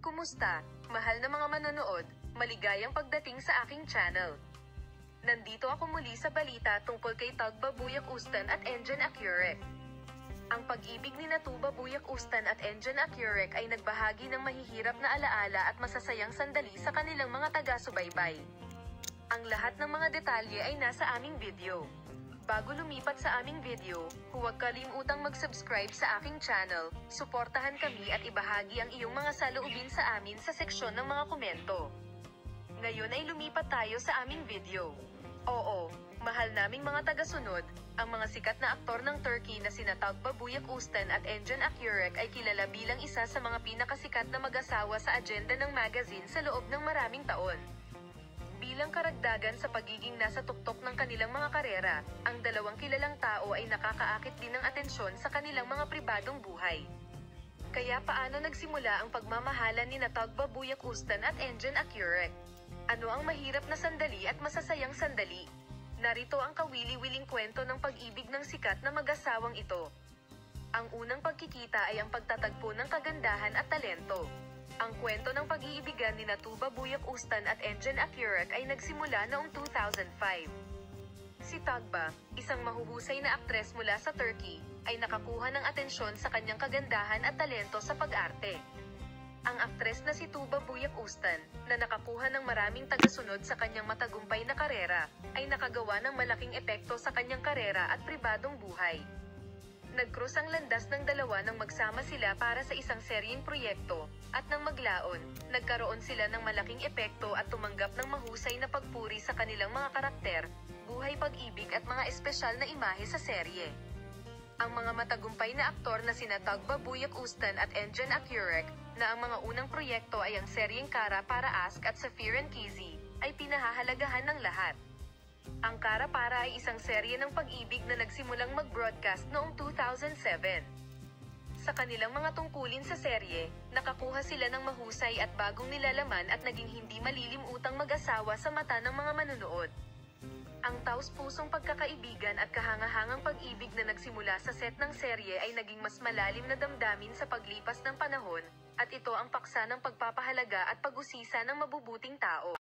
Kumusta, mahal na mga manonood, maligayang pagdating sa aking channel. Nandito ako muli sa balita tungkol kay Tugba Buyak Ustan at Enjan Akyurek. Ang pag-ibig ni Tuba Buyak Ustan at Enjan Akyurek ay nagbahagi ng mahihirap na alaala at masasayang sandali sa kanilang mga taga-subaybay. Ang lahat ng mga detalye ay nasa aming video. Bago lumipat sa aming video, huwag kalimutang mag-subscribe sa aking channel, suportahan kami at ibahagi ang iyong mga saloobin sa amin sa seksyon ng mga komento. Ngayon ay lumipat tayo sa aming video. Oo, mahal naming mga tagasunod, ang mga sikat na aktor ng Turkey na sina Tugba Buyak Ustan at Enjan Akyurek ay kilala bilang isa sa mga pinakasikat na mag-asawa sa agenda ng magazine sa loob ng maraming taon. Bilang karagdagan sa pagiging nasa tuktok ng kanilang mga karera, ang dalawang kilalang tao ay nakakaakit din ng atensyon sa kanilang mga pribadong buhay. Kaya paano nagsimula ang pagmamahalan ni Tugba Buyak Ustan at Enjan Akyurek? Ano ang mahirap na sandali at masasayang sandali? Narito ang kawili-wiling kwento ng pag-ibig ng sikat na mag-asawang ito. Ang unang pagkikita ay ang pagtatagpo ng kagandahan at talento. Ang kwento ng pag-iibigan ni Tugba Buyak Ustan at Enjan Akyurek ay nagsimula noong 2005. Si Tugba, isang mahuhusay na aktres mula sa Turkey, ay nakakuha ng atensyon sa kanyang kagandahan at talento sa pag-arte. Ang aktres na si Tugba Buyak Ustan, na nakakuha ng maraming tagasunod sa kanyang matagumpay na karera, ay nakagawa ng malaking epekto sa kanyang karera at pribadong buhay. Nag-cross ang landas ng dalawa nang magsama sila para sa isang seryeng proyekto, at nang maglaon, nagkaroon sila ng malaking epekto at tumanggap ng mahusay na pagpuri sa kanilang mga karakter, buhay pag-ibig at mga espesyal na imahe sa serye. Ang mga matagumpay na aktor na sina Tugba Buyak Ustan at Enjan Akyurek, na ang mga unang proyekto ay ang seryeng Kara Para Ask at Safir and Kizi, ay pinahahalagahan ng lahat. Ang Kara Para ay isang serye ng pag-ibig na nagsimulang mag-broadcast noong 2007. Sa kanilang mga tungkulin sa serye, nakakuha sila ng mahusay at bagong nilalaman at naging hindi malilimutang mag-asawa sa mata ng mga manunood. Ang taus-pusong pagkakaibigan at kahangahangang pag-ibig na nagsimula sa set ng serye ay naging mas malalim na damdamin sa paglipas ng panahon, at ito ang paksa ng pagpapahalaga at pag-usisa ng mabubuting tao.